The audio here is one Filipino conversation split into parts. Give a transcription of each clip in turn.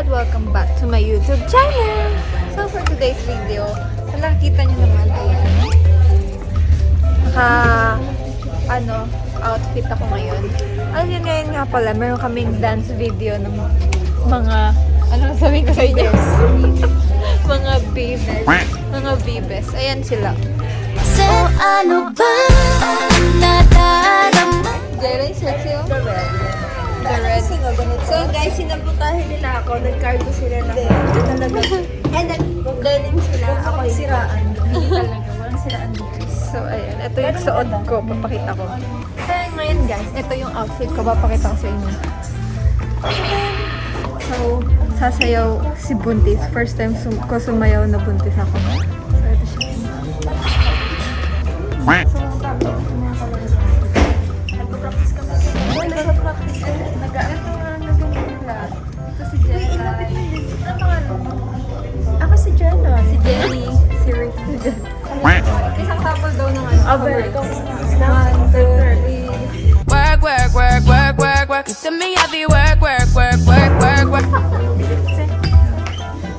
Squad! Welcome back to my YouTube channel! So for today's video, nakikita nyo naman, ayan. Outfit ako ngayon. Yun ngayon nga pala, meron kaming dance video ng mga, sabihin ko sa inyo? Mga bebes. Mga bebes. Ayan sila. So ano ba nataramdaman? Jaren, sexy oh. The red. So guys, sinabotahin nila ako, nag-cargo sila na talaga. And nag-denim sila, ako siraan. Hindi talaga, walang siraan dito. So ayan, ito yung suot ko, papakita ko. Kaya ngayon guys, ito yung outfit ko, papakita ko sa inyo. So, sasayaw si Buntis. First time ko sumayaw na buntis ako. So ito siya. Nagpa-practice kami. Nagpa-practice kami. Ito si Jenna. Ano pangalan mo? Ako si Jenna. Si Jenny. Si Rick. Isang couple daw ng Ikaw muna. 1, 2, 3. Work, work, work, work, work, work. You see me, I be work, work, work, work, work, work.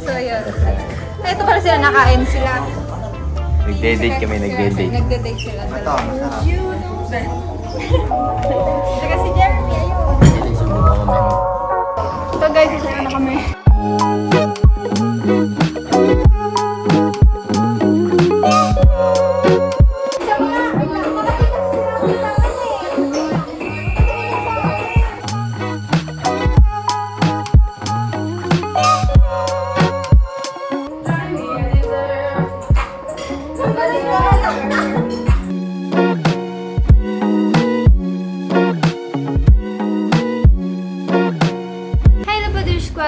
So yun. Ito pala sila, nakain sila. Nagde-date kami, nagde-date. Nagde-date sila. Saka si Jeremy, ayun. Ito guys, isa na kami.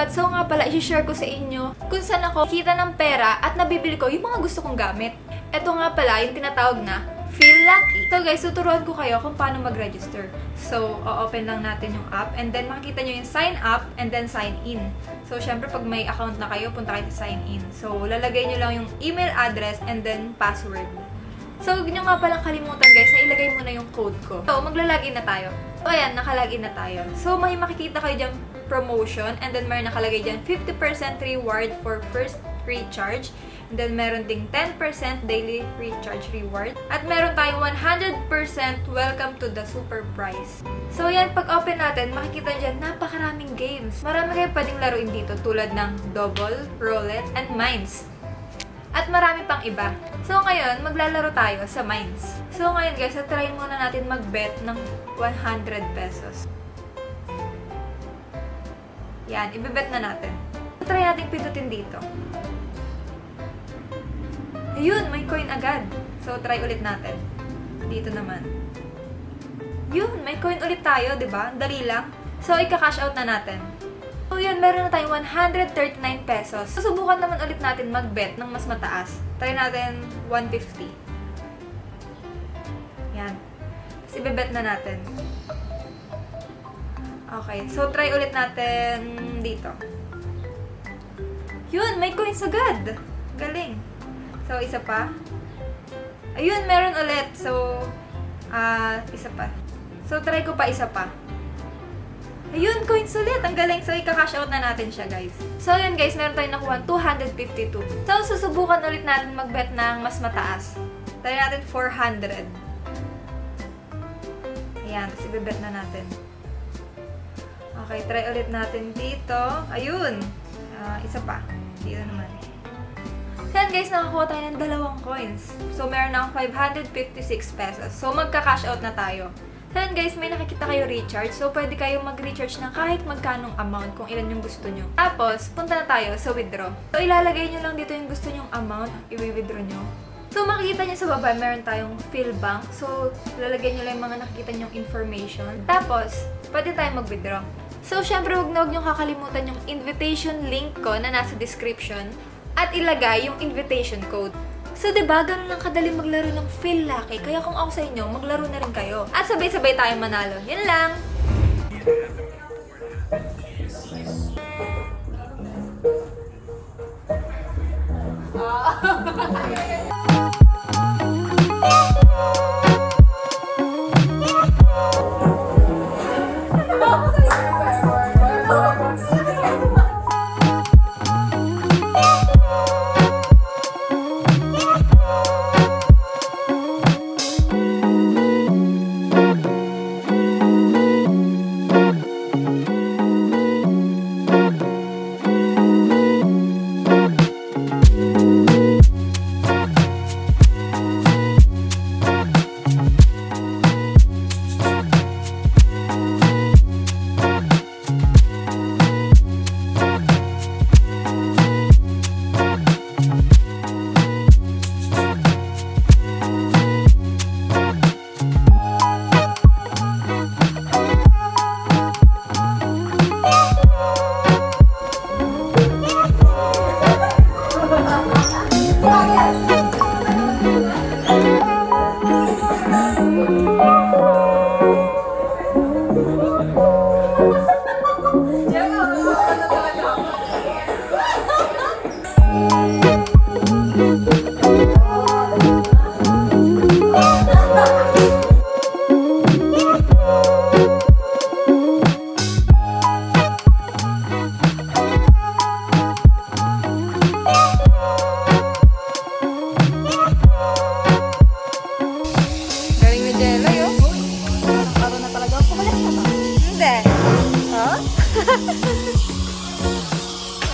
So nga pala, i-share ko sa inyo kung saan ako kita ng pera at nabibili ko yung mga gusto kong gamit. Ito nga pala yung tinatawag na Feel Lucky. So guys, tuturuan ko kayo kung paano mag-register. So, o-open lang natin yung app and then makikita nyo yung sign up and then sign in. So, syempre pag may account na kayo, punta kayo sa sign in. So, lalagay nyo lang yung email address and then password. So, huwag nyo nga palang kalimutan guys na ilagay mo na yung code ko. So, maglalagin na tayo. So, ayan, nakalagin na tayo. So, may makikita kayo dyan promotion and then meron nakalagay dyan 50% reward for first recharge. And then meron ding 10% daily recharge reward. At meron tayong 100% welcome to the super prize. So, yan, pag open natin, makikita dyan napakaraming games. Marami kayo pwedeng laruin dito tulad ng double, roulette, and mines. At marami pang iba. So, ngayon, maglalaro tayo sa mines. So, ngayon guys, try muna natin mag-bet ng 100 pesos. Yan, ibebet na natin. Try natin pindutin dito. Ayun, may coin agad. So, try ulit natin. Dito naman. Yun, may coin ulit tayo, di ba? Dali lang. So, ika-cash out na natin. So, yun, meron na tayong 139 pesos. Susubukan naman ulit natin mag-bet ng mas mataas. Try natin 150. Yan. Tapos, ibebet na natin. Okay, so try ulit natin dito. Yun, may coins agad. Galing. So, isa pa. Ayun, meron ulit. So, isa pa. So, try ko pa isa pa. Ayun, coins ulit. Ang galing. So, ika-cash out na natin siya, guys. So, yun guys, meron tayong nakuha 252. So, susubukan ulit natin mag-bet ng mas mataas. Try natin 400. Ayan, tapos i-bet na natin. Okay, try ulit natin dito. Ayun! Isa pa. Dito naman. Yan guys, nakakuha tayo ng 2 coins. So, meron na akong 556 pesos. So, magka-cash out na tayo. Yan guys, may nakikita kayo recharge. So, pwede kayo mag-recharge ng kahit magkanong amount kung ilan yung gusto nyo. Tapos, punta na tayo sa withdraw. So, ilalagay nyo lang dito yung gusto nyong amount. I-withdraw nyo. So, makikita nyo sa baba, meron tayong fill bank. So, lalagay nyo lang yung mga nakikita nyong information. Tapos, pwede tayong mag-withdraw. So, syempre, huwag nyo kakalimutan yung invitation link ko na nasa description at ilagay yung invitation code. So, diba, ganun lang kadali maglaro ng Feel Lucky. Kaya kung ako sa inyo, maglaro na rin kayo. At sabay-sabay tayong manalo. Yan lang!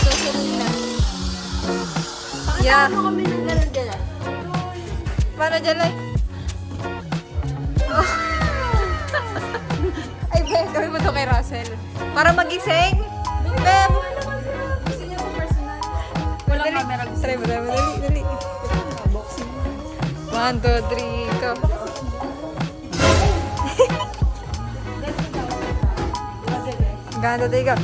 Susunod na. Yeah. Ano kami ng gano'n? Paano dyan, Lai? Oh. Ay, Beb, gawin mo to kay Russell. Para magising. Beb! Gusto niya po personal. Walang camera. Try mo, dali. 1, 2, 3, go. Ganda tayo ka.